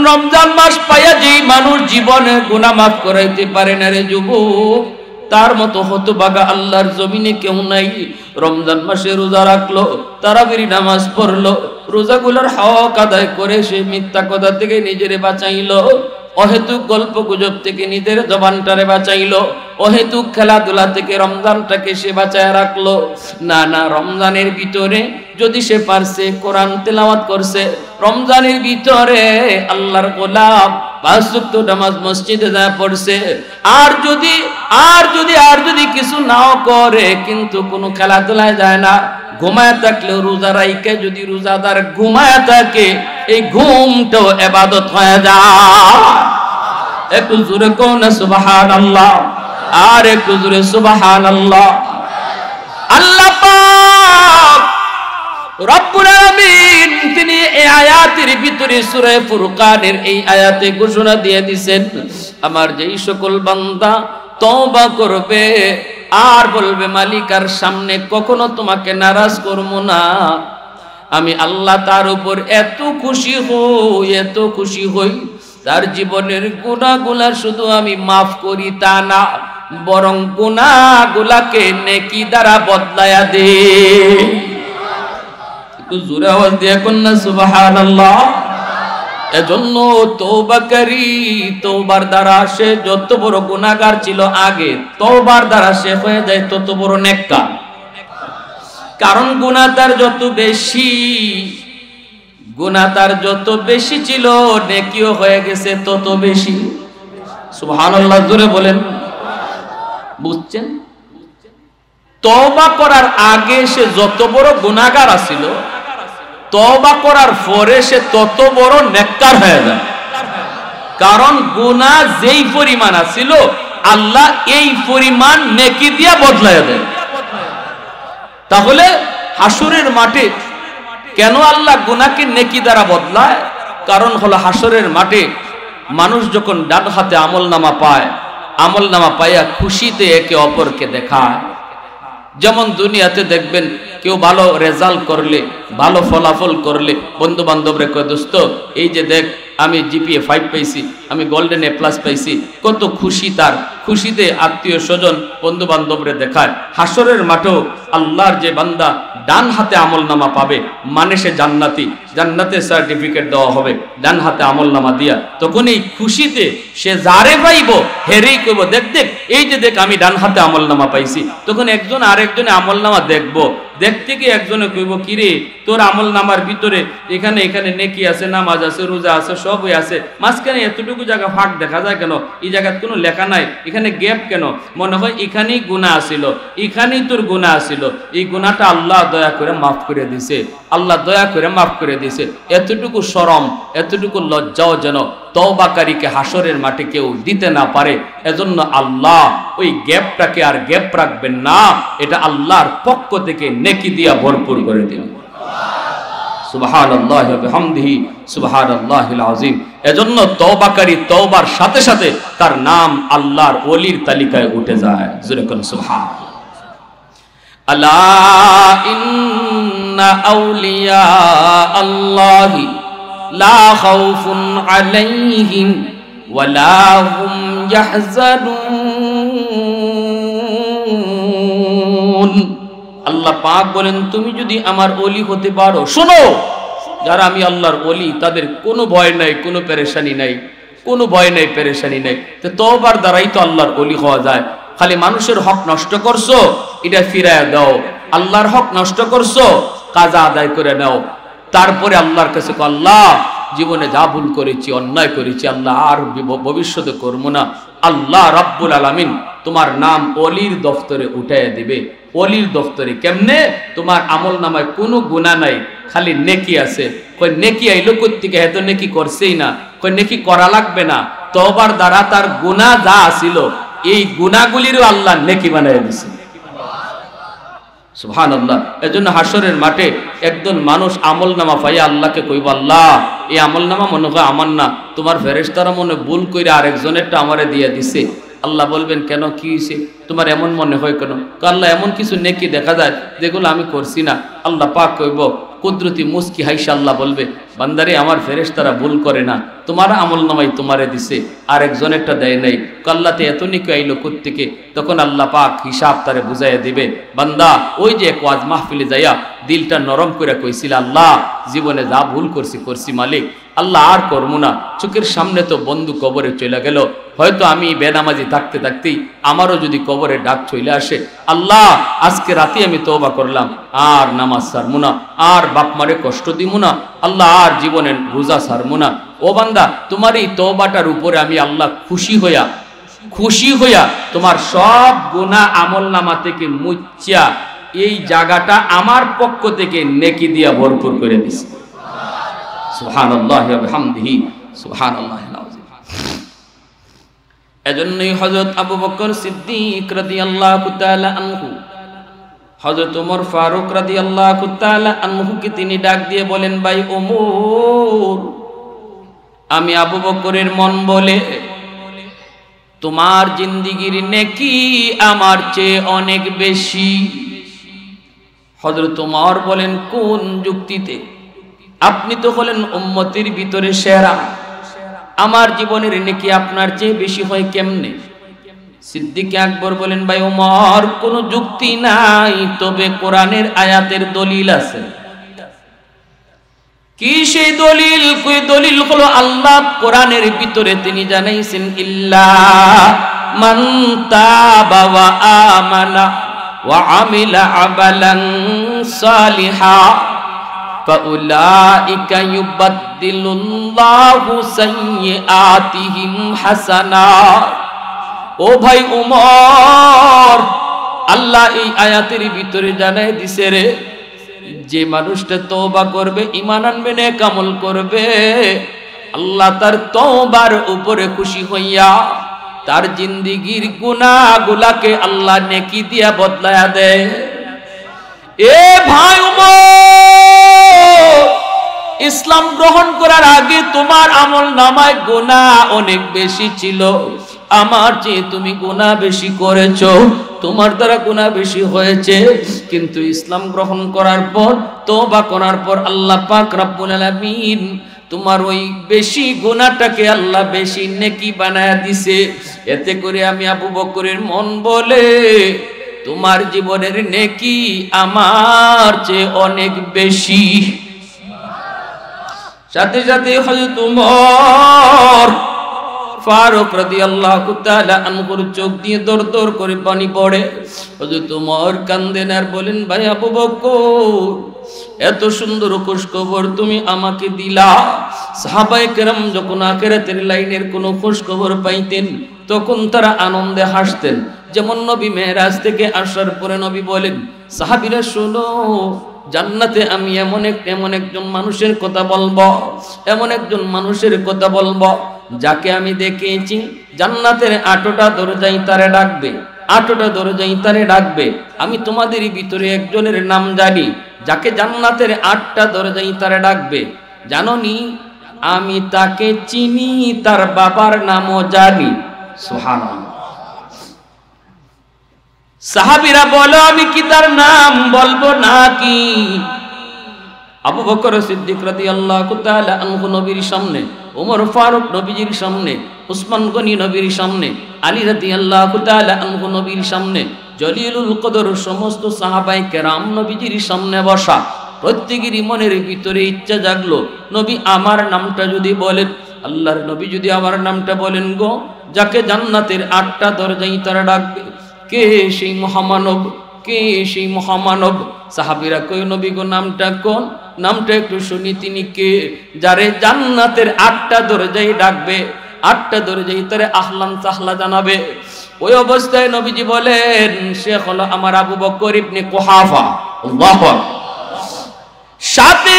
রমজান মাস পাইয়া যেই মানুষ জীবনে গুনাহ মাফ করাইতে পারে না রে যুবক, তার মতো হতভাগা আল্লাহর জমিনে কেউ নাই। রমজান মাসে রোজা রাখলো, তারাবির নামাজ পড়লো, রোজাগুলোর হক আদায় করে সে মিথ্যা কথা থেকে নিজেরে বাঁচাইলো, অহেতুক গল্প গুজব থেকে নিজের জবানটারে বাঁচাইলো, অহেতুক খেলাধুলা থেকে রমজানটাকে সে বাঁচায় রাখলো। না না, রমজানের ভিতরে যদি সে পারছে কোরআন তেলাওয়াত করছে, রমজানের ভিতরে আল্লাহর গোলাম 5 ওয়াক্ত নামাজ মসজিদে যায় পড়ছে, আর যদি কিছু নাও করে কিন্তু কোনো খেলাধুলায় যায় না, ঘুমায় থাকলেও রোজা রাইকে যদি রোজাদার ঘুমায় থাকে, এই ঘুমটাও ইবাদত হয়ে যায়। একটু জোরে কোন না সুবহানাল্লাহ, আর একটু জোরে সুবহানাল্লাহ। আল্লাহ পাক রব্বুল আলামিন তিনি এই আয়াতের ভিতরে সূরা ফুরকানের এই আয়াতে ঘোষণা দিয়ে দিবেন, আমার যেই সকল বান্দা তওবা করবে আর বলবে মালিকার সামনে কখনো তোমাকে নারাজ করব না, আমি আল্লাহ তার উপর এত খুশি হই, তার জীবনের গুনাহগুলো শুধু আমি মাফ করি তা না, বরং গুনাহগুলোকে নেকি দ্বারা বদলায়া দেই। একটু জোরে আওয়াজ দিয়ে কোন না সুবহানাল্লাহ। এজন্য তওবাকারী তওবার দ্বারা সে যত বড় গুনাহগার ছিল আগে, তওবার দ্বারা সে হয়ে যায় তত বড় নেককার। কারণ গুনাহ তার যত বেশি ছিল, নেকিও হয়ে গেছে তত বেশি। সুবহানাল্লাহ জোরে বলেন, বুঝছেন? তওবা করার আগে সে যত বড় গুনাহগার ছিল, তওবা করার পরে সে তত বড় নেককার হয়ে যায়। কারণ গুনাহ যেই পরিমাণ ছিল, আল্লাহ এই পরিমাণ নেকি দিয়া বদলায় দেয়। তাহলে হাসরের মাঠে কেন আল্লাহ গুনাহকে নেকি দ্বারা বদলায়? কারণ হলো হাসরের মাঠে মানুষ যখন ডান হাতে আমলনামা পায়, আমলনামা পাইয়া খুশিতে একে অপরকে দেখায়। যেমন দুনিয়াতে দেখবেন কেউ ভালো রেজাল্ট করলে, ভালো ফলাফল করলে বন্ধু বান্ধবরে কয়, দোস্ত এই যে দেখ আমি জিপিএ 5 পাইছি, আমি গোল্ডেন A+ পাইছি, কত খুশি। তার খুশিতে আত্মীয় স্বজন বন্ধু বান্ধবরে দেখায়। হাসরের মাঠেও আল্লাহর যে বান্দা ডান হাতে আমলনামা পাবে, মানে সে জান্নাতি, জান্নাতের সার্টিফিকেট দেওয়া হবে ডান হাতে আমলনামা দিয়া, তখন এই খুশিতে সে যারে পাইব হেরেই কইব, দেখ এই যে দেখ আমি ডান হাতে আমলনামা পাইছি। তখন একজন আরেকজনে আমলনামা দেখবো, দেখতে গিয়ে একজনে কইব, কিরে তোর আমলনামার ভিতরে এখানে নেকি আছে, নামাজ আছে, রোজা আছে, সবই আছে, মাঝখানে এতটুকু জায়গা ফাঁক দেখা যায় কেন? এই জায়গায় কোনো লেখা নাই, এখানে গ্যাপ কেন? মনে হয় এখানেই গুনাহ আছিল, এখানেই তোর গুনাহ আছিল, এই গুনাহটা আল্লাহ দয়া করে মাফ করে দিছে, আল্লাহ দয়া করে মাফ করে দিছে। এতটুকু শরম, এতটুকু লজ্জাও যেন তওবাকারীকে হাসরের মাঠে কেউ দিতে না পারে। এজন্য আল্লাহ ওই গ্যাপটাকে আর গ্যাপ রাখবেন না, এটা আল্লাহর পক্ষ থেকে নেকি দিয়া ভরপুর করে দিবেন। সুবহানাল্লাহি ওয়া বিহামদিহি সুবহানাল্লাহিল আযীম। এজন্য তওবাকারী তওবার সাথে সাথে তার নাম আল্লাহর ওলির তালিকায় উঠে যায়। জোরে কোন সুবহানাল্লাহ। আলা ইন্না আউলিয়া আল্লাহি লা খাউফুন আলাইহিম ওয়া লা হুম ইয়াহজানুন। আল্লাহ পাক বলেন, তুমি যদি আমার ওলি হতে পারো, শোনো, যারা আমি আল্লাহর ওলি তাদের কোনো ভয় নাই, কোনো পেরেশানি নাই, কোনো ভয় নাই, পেরেশানি নাই। তো তওবার দ্বারাই তো আল্লাহর ওলি হওয়া যায়। খালি মানুষের হক নষ্ট করছো, এটা ফিরায় দাও। আল্লাহর হক নষ্ট করছো, কাজা আদায় করে নাও। তারপরে আল্লাহর কাছে আল্লাহ জীবনে যা ভুল করেছি, অন্যায় করেছি, আল্লাহ আর ভবিষ্যতে করব না। আল্লাহ রাব্বুল আলামিন তোমার নাম ওলির দফতরে উঠাইয়া দিবে। ওলির দফতরে কেমনে? তোমার আমলনামায় কোনো গুনাহ নাই, খালি নেকি আছে। কই নেকি আইলো কোত্থেকে? এত নেকি করছেই না। কই নেকি করা লাগবে না, তওবার দ্বারা তার গুনাহ যা ছিল এই গুনাহগুলিরও আল্লাহ নেকি বানাইয়া দিছে। সুবহানাল্লাহ। এজন্য হাসরের মাঠে একজন মানুষ আমলনামা পাইয়া আল্লাহকে কইব, আল্লাহ এই আমলনামা মনে হয় আমার না, তোমার ফেরেশতারা মনে ভুল কইরা আরেকজনেরটা আমারে দিয়ে দিছে। আল্লাহ বলবেন, কেন, কি হয়েছে তোমার এমন মনে হয় কেন? আল্লাহ এমন কিছু নেকি দেখা যায় যেগুলো আমি করছি না। আল্লাহ পাক কইব, কুদরতি মুস্কি হাইসা আল্লাহ বলবে, বান্দারে আমার ফেরেশতারা ভুল করে না, তোমার আমলনামাই তোমারে দিছে, আর একজনেরটা দেয় নাই, কাল্লাতে এত নিকে আইলো কোত্থেকে? তখন আল্লাহ পাক হিসাব তারে বুঝাইয়া দিবে, বান্দা ওই যে এক ওয়াজ মাহফিলে যাইয়া দিলটা নরম করে কইছিল, আল্লাহ জীবনে যা ভুল করছি মালিক, আল্লাহ আর করবো না, চোখের সামনে তো বন্ধু কবরে চলে গেল, হয়তো আমি বেনামাজি থাকতে থাকতেই আমারও যদি কবরে ডাক চলে আসে, আল্লাহ আজকে রাতে আমি তওবা করলাম, আর নামাজ ছাড়বো না, আর বাপ মারে কষ্ট দিব না, আল্লাহ আর জীবনের রোজা ছাড়বো না। ও বান্দা, তোমার এই তওবাটার উপরে আমি আল্লাহ খুশি হইয়া তোমার সব গুনাহ আমলনামা থেকে মুচ্ছা এই জায়গাটা আমার পক্ষ থেকে নেকি দিয়া ভরপুর করে দিছি। সুবহানাল্লাহি ওয়া বিহামদিহি সুবহানাল্লাহিল আযীম। এজন্যই হযরত আবু বকর সিদ্দিক রাদিয়াল্লাহু তাআলা আনহু হযরত ওমর ফারুক রাদিয়াল্লাহু তাআলা আনহুকে তিনি ডাক দিয়ে বলেন, ভাই ওমর, আমি আবু বকরের মন বলে তোমার জিন্দেগীর নেকি আমার চেয়ে অনেক বেশি। হযরত ওমর বলেন, কোন যুক্তিতে? আপনি তো হলেন উম্মতের ভিতরে সেরা, আমার জীবনের নেকি আপনার চেয়ে বেশি হয় কেমনে? সিদ্দিক আকবর বলেন, ভাই ওমর, কোনো যুক্তি নাই, তবে কোরআনের আয়াতের দলিল আছে। কি সেই দলিল? কই দলিল হলো আল্লাহ কোরআনের ভিতরে তিনি জানাইছেন, ইল্লা মান তাবা ওয়া আমানা ওয়া আমিলা আমালান সালিহা ফাউলাইকা ইউবাদদিলুল্লাহু সাইয়্যাতিহিম হাসানাত। ও ভাই ওমর, আল্লাহ এই আয়াতের ভিতরে জানাই দিছে রে, যে মানুষটা তওবা করবে, ঈমান আনবে, নেক আমল করবে, আল্লাহ তার তওবার উপরে খুশি হইয়া তার জিন্দেগীর গুনাহগুলোকে আল্লাহ নেকি দিয়া বদলায়া দেয়। এ ভাই ওমর, ইসলাম গ্রহণ করার আগে তোমার আমলনামায় গুনাহ অনেক বেশি ছিল, আমার চেয়ে তুমি গুনাহ বেশি করেছো, তোমার দ্বারা গুনাহ বেশি হয়েছে, কিন্তু ইসলাম গ্রহণ করার পর, তওবা করার পর আল্লাহ পাক রব্বুল আলামিন তোমার ওই বেশি গুনাহটাকে আল্লাহ বেশি নেকি বানায়া দিছে। এতে করে আমি আবু বকরের মন বলে তোমার জীবনের নেকি আমার চেয়ে অনেক বেশি। সাথে সাথে হযরত ওমর ফারুক রাদিয়াল্লাহু তাআলা আনহুর চোখ দিয়ে দর দর করে পানি পড়ে। হযরত ওমর কান্দেন আর বলেন, ভাই আবু বকর, এত সুন্দর খোঁজখবর তুমি আমাকে দিলা। সাহাবায়ে কেরাম যখন আখিরাতের লাইনের কোনো খোঁজখবর পাইতেন তখন তারা আনন্দে হাসতেন। যেমন নবী মেরাজ থেকে আসার পরে নবী বলেন, সাহাবীরা শোনো, জান্নাতে আমি এমন একজন মানুষের কথা বলবো, এমন একজন মানুষের কথা বলবো যাকে আমি দেখেছি জান্নাতের 8টা দরজাই তারে ডাকবে, 8টা দরজাই তারে ডাকবে। আমি তোমাদের ভিতরে একজনের নাম জানি যাকে জান্নাতের 8টা দরজাই তারে ডাকবে। জানোনি? আমি তাকে চিনি, তার বাবার নামও জানি। সুবহানাল্লাহ। সাহাবীরা বলো, আমি কি তার নাম বলবো নাকি? আবু বকর সিদ্দিক রাদিয়াল্লাহু তাআলা আনহু নবীর সামনে, ওমর ফারুক নবীজির সামনে, উসমান গনি নবীর সামনে, আলী রাদিয়াল্লাহু তাআলা আনহু নবীর সামনে, জলিলুল কদর সমস্ত সাহাবায়ে কেরাম নবীজির সামনে বসা। প্রত্যেকেরই মনের ভিতরে ইচ্ছা জাগলো, নবী আমার নামটা যদি বলেন, আল্লাহর নবী যদি আমার নামটা বলেন গো, যাকে জান্নাতের 8টা দরজাই তারা ডাকবে, কে সেই মহামানব? কে সেই মহামানব? সাহাবীরা কই, নবী গো নামটা কোন? নামটা একটু শুনি, তিনি কে যারে জান্নাতের 8টা দরজাই ডাকবে, 8টা দরজাই তারে আহলান সাহলা জানাবে। ওই অবস্থায় নবীজি বলেন, সে হলো আমার আবু বকর ইবনে কুহাফা। আল্লাহু আকবার। সাথে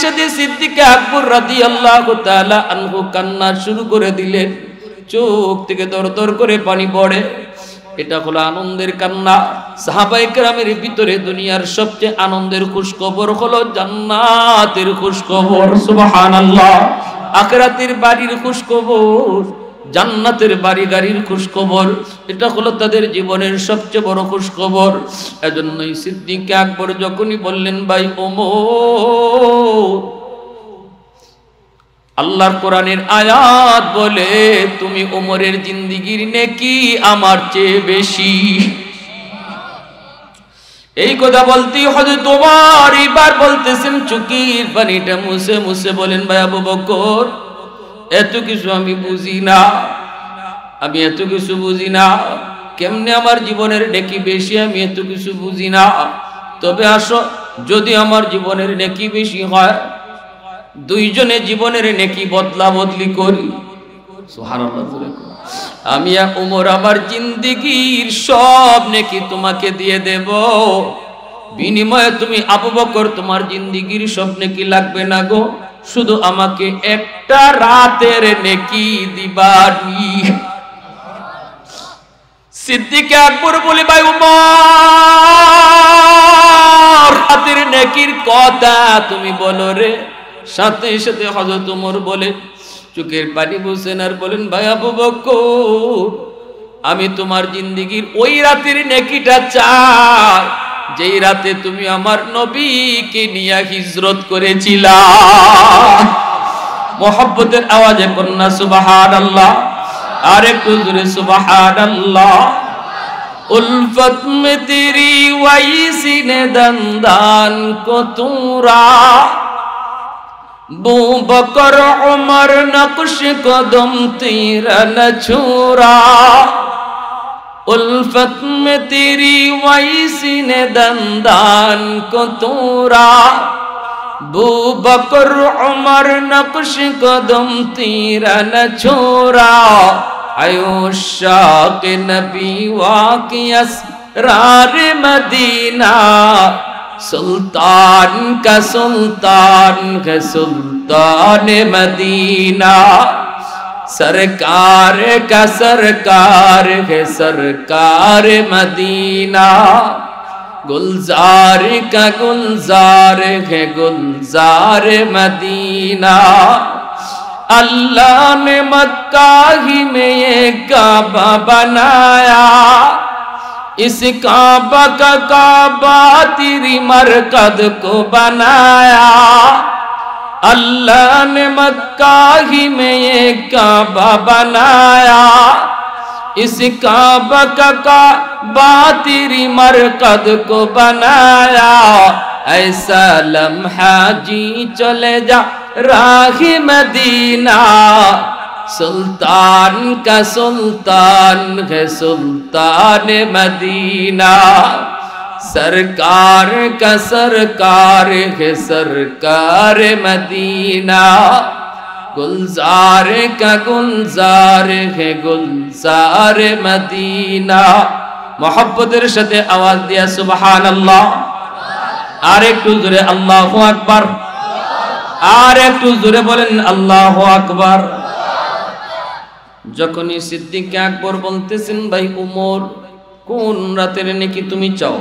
সাথে সিদ্দিক আকবর রাদিয়াল্লাহু তাআলা আনহু কান্না শুরু করে দিলেন, চোখ থেকে দর দর করে পানি পড়ে। এটা হলো আনন্দের কান্না। সাহাবায়ে কেরামের ভিতরে দুনিয়ার সবচেয়ে আনন্দের খুশখবর হলো জান্নাতের খুশখবর। সুবহানাল্লাহ। আখিরাতের বাড়ির খুশখবর, জান্নাতের বাড়ি গাড়ির খুশখবর, এটা হলো তাদের জীবনের সবচেয়ে বড় খুশখবর। এজন্যই সিদ্দিক আকবর যখনই বললেন ভাই ওমর, আল্লাহর কোরআনের আয়াত বলে তুমি ওমরের জিন্দেগীর নেকি আমার চেয়ে বেশি। এই কথা বলতেই হযরত ওমর এবার বলতেছেন চোখের পানিটা মুছে মুছে বলেন ভাই আবু বকর, এত কিছু আমি বুঝি না, আমি এত কিছু বুঝি না, কেমনে আমার জীবনের নেকি বেশি আমি এত কিছু বুঝি না। তবে আসো, যদি আমার জীবনের নেকি বেশি হয় দুইজনে জীবনের নেকি বদলা বদলি করি। সুবহানাল্লাহ। আমি ওমর আমার জিন্দেগীর সব নেকি তোমাকে দিয়ে দেব, বিনিময়ে তুমি আবু বকর তোমার জিন্দেগীর সব নেকি লাগবে না গো, শুধু আমাকে একটা রাতের নেকি দিবানি। সিদ্দিক আকবর বলে ভাই ওমর রাতের নেকির কথা তুমি বলো রে। সাথে সাথে হযরত ওমর বলে চোখের পানি মুছেন আর বলেন ভাই আবু বকর, আমি তোমার জিন্দেগীর ওই রাতের নেকিটা চাই যেই রাতে তুমি আমার নবীকে নিয়ে হিজরত করেছিলা। মোহাব্বতের আওয়াজে কন্যা সুবহানাল্লাহ, আর একটু জোরে সুবহানাল্লাহ। উলফত মে তেরি ওয়াইসিনে দন্দান কো তুরা, बू बकर उमर नक्श कदम तेरा न छोरा, उल्फत में तेरी वैसी ने दंदान को तोरा, बू बकर उमर नक्श कदम तेरा न छोरा, आयुषा के नबी वाकियस रार मदीना, सुल्तान का सुल्तान है सुल्तान मदीना, सरकार का सरकार है सरकार मदीना, गुलजार का गुलजार है गुलजार मदीना। अल्लाह ने मक्का ही में ये काबा बनाया, इस काबा का काबा तेरी मरकद को बनाया, अल्लाह ने मक्का ही में ये काबा बनाया, इस काबा का काबा तेरी मरकद को बनाया, ऐसा लम्हा जी चले जा राही मदीना, सुल्तान का सुल्तान है सुल्तान मदीना, सरकार का सरकार है सरकार मदीना, गुलजार का गुलजार है गुलजार मदीना। मोहब्बतेर साथे आवाज दिया सुबहानाल्लाह, और एकटू जोरे अल्लाहु আকবার, और एकटू जोरे बोलेन अल्लाहु আকবার। যখনই সিদ্দিক আকবর বলতেছেন ভাই ওমর কোন রাতের নেকি তুমি চাও,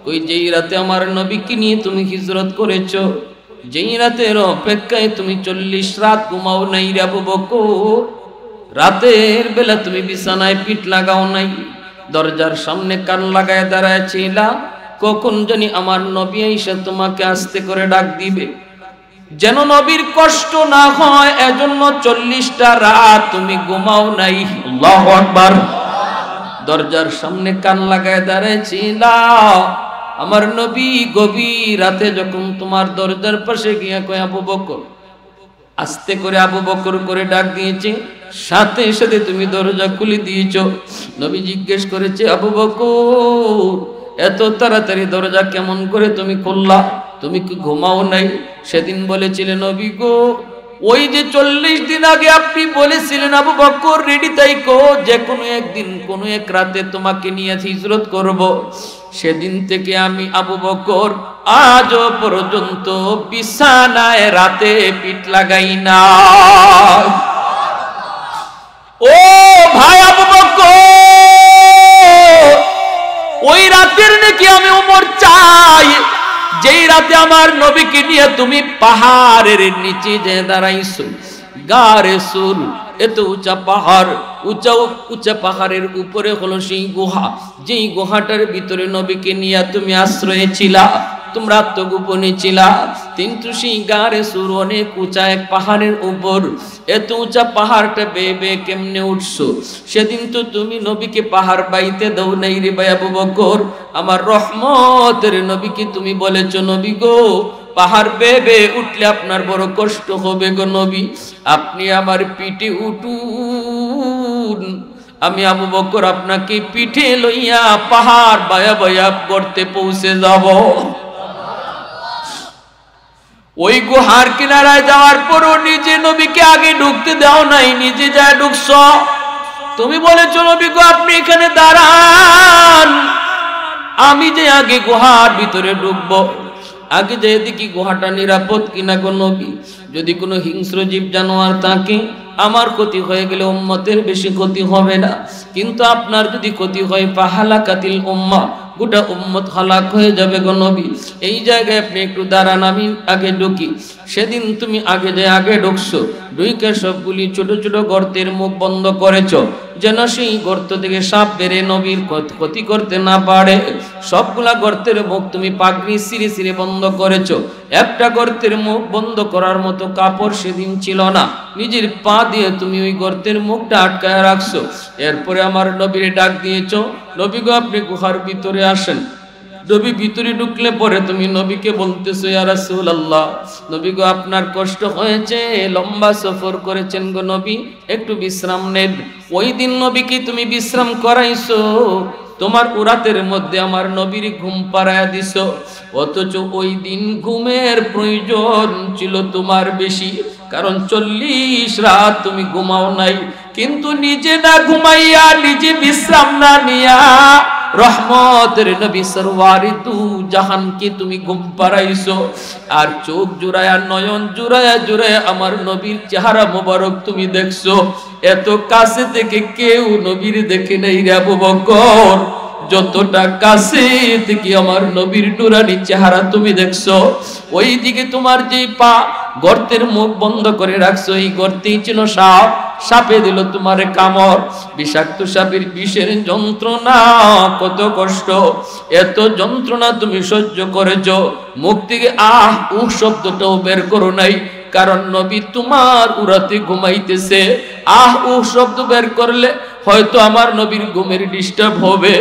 কই যেই রাতে আমার নবীকে নিয়ে তুমি হিজরত করেছো, যেই রাতের অপেক্ষায় তুমি 40 রাত ঘুমাও নাই রে আবু বকর, রাতের বেলা তুমি বিছানায় পিঠ লাগাও নাই, দরজার সামনে কান লাগায় দাঁড়ায় ছিলা, কখন জানি আমার নবী এসে তোমাকে আস্তে করে ডাক দিবে, যেন নবীর কষ্ট না হয় এজন্য 40টা রাত তুমি ঘুমাও নাই। আল্লাহু আকবার। দরজার সামনে কান লাগায় দাঁড়াইছিল, আমার নবী গভীর রাতে যখন তোমার দরজার পাশে গিয়া কয় আবু বকর, আস্তে করে আবু বকর করে ডাক দিয়েছে, সাথে সাথে তুমি দরজা খুলে দিয়েছো। নবী জিজ্ঞেস করেছে আবু বকর এত তাড়াতাড়ি দরজা কেমন করে তুমি খুললা, তুমি কি ঘুমাও নাই? সেদিন বলেছিলেন নবী গো, ওই যে 40 দিন আগে আপনি বলেছিলেন আবু বকর রেডি থাইকো, যে কোনো একদিন কোনো এক রাতে তোমাকে নিয়ে হিজরত করব, সেদিন থেকে আমি আবু বকর আজও পর্যন্ত বিছানায় রাতে পিঠ লাগাই না। ও ভাই আবু বকর, ওই রাতের নাকি আমি ওমর চাই যেই রাতে আমার নবীকে নিয়ে তুমি পাহাড়ের নিচে যে দাঁড়াইছো, গারে সুর, এত উঁচা পাহাড়, উঁচা উঁচা পাহাড়ের উপরে হলো সেই গুহা, যেই গুহাটার ভিতরে নবীকে নিয়ে তুমি আশ্রয়ে ছিলা, তোমরা আত্মগোপনে ছিলা। কিন্তু সেই গারে সুর অনেক উঁচা এক পাহাড়ের উপর, এত উঁচা পাহাড়টা বেয়ে বেয়ে কেমনে উঠছো? সেদিন তো তুমি নবীকে পাহাড় বাইতে দাও নাই রে ভাই আবু বকর। আমার রহমতের নবীকে তুমি বলেছো নবী গো পাহাড় বেয়ে বেয়ে উঠলে আপনার বড় কষ্ট হবে গো নবী, আপনি আমার পিঠে উঠুন, আমি আবু বকর আপনাকে পিঠে লইয়া পাহাড় বায়া বায়া করতে পৌঁছে যাব। ওই গুহার কিনারায় যাওয়ার পরও নিজে নবীকে আগে ঢুকতে দাও নাই, নিজে যায় ঢুকছ। তুমি বলেছো নবী গো আপনি এখানে দাঁড়ান, আমি যে আগে গুহার ভিতরে ঢুকবো, আগে যে দেখি গুহাটা নিরাপদ কিনা গো নবী। যদি কোনো হিংস্র জীব জানোয়ার থাকে আমার ক্ষতি হয়ে গেলে উম্মতের বেশি ক্ষতি হবে না, কিন্তু আপনার যদি ক্ষতি হয় ফাহালাকাতিল উম্মাহ, গোটা উম্মত হালাক হয়ে যাবে গো নবী। এই জায়গায় আপনি একটু দাঁড়ান, আমি আগে ঢুকি। সেদিন তুমি আগে যে আগে ঢুকছো, ঢুকে সবগুলি ছোট ছোট গর্তের মুখ বন্ধ করেছো, যেন সেই গর্ত থেকে সাপ বেড়ে নবীর ক্ষতি করতে না পারে। সবগুলা গর্তের মুখ তুমি পাগড়ি সিঁড়ে সিঁড়ে বন্ধ করেছো। একটা গর্তের মুখ বন্ধ করার মতো কাপড় সেদিন ছিল না, নিজের পা দিয়ে তুমি ওই গর্তের মুখটা আটকায় রাখছো। এরপরে আমার নবীর ডাক দিয়েছো, নবী গো আপনি গুহার ভিতরে আসেন। নবী ভিতরে ঢুকলে পরে তুমি নবীকে বলতেছো ইয়া রাসূলুল্লাহ, নবী গো আপনার কষ্ট হয়েছে, লম্বা সফর করেছেন গো নবী, একটু বিশ্রাম নেন। ওই দিন নবীকে তুমি বিশ্রাম করাইছো, তোমার উরাতের মধ্যে আমার নবীর ঘুম পাড়ায়া দিছো, অথচ ওই দিন ঘুমের প্রয়োজন ছিল তোমার বেশি, কারণ 40 রাত তুমি ঘুমাও নাই। কিন্তু নিজে না ঘুমাইয়া, নিজে বিশ্রাম না নিয়া রহমতের নবী সরওয়ারি দু জাহানকে তুমি ঘুম পাড়াইছো। আর চোখ জুড়ায়া, নয়ন জুড়ায়া জুড়ায়া আমার নবীর চেহারা মোবারক তুমি দেখছো। এত কাছে থেকে কেউ নবীর দেখে নাই রে আবু বকর, যতটা কাছে থেকে আমার নবীর নুরানি চেহারা তুমি দেখছো। ওই দিকে তোমার যে পা গর্তের মুখ বন্ধ করে রাখছো, এই গর্তেই ছিল সাপ, সাপে দিল তোমারে কামড়। বিষাক্ত সাপের বিষের যন্ত্রণা, কত কষ্ট, এত যন্ত্রণা তুমি সহ্য করেছো। মুখ থেকে আহ উহ শব্দটাও বের করো নাই, কারণ নবী তোমার উরাতে ঘুমাইতেছে। আহ উহ শব্দ বের করলে হয়তো আমার নবীর ঘুমের ডিস্টার্ব হবে।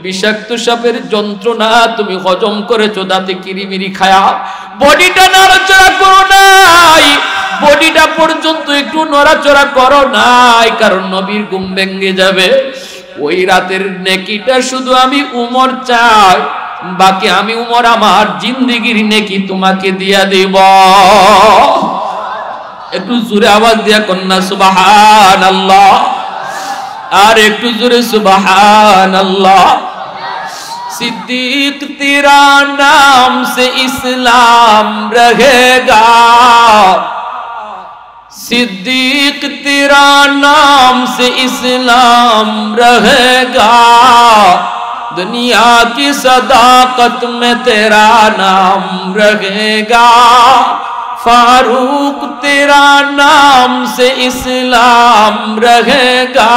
বিষাক্ত সাপের যন্ত্রণা তুমি হজম করেছো দাঁতে কিরিমিরি খায়া, বডিটা নড়াচড়া করো নাই, বডিটা পর্যন্ত একটু নড়াচড়া করো নাই, কারণ নবীর ঘুম ভেঙে যাবে। ওই রাতের নেকিটা শুধু আমি উমর চাই, বাকি আমি উমর আমার জিন্দেগির নেকি তোমাকে দিয়া দেব। একটু জোরে আওয়াজ দিয়া কন্যা সুবহানাল্লাহ, আর একটু জোরে সুবহানাল্লাহ। सिद्दीक तेरा नाम से इस्लाम रहेगा, सिद्दीक तेरा नाम से इस्लाम रहेगा, दुनिया की सदाकत में तेरा नाम रहेगा, फारूक तेरा नाम से इस्लाम रहेगा,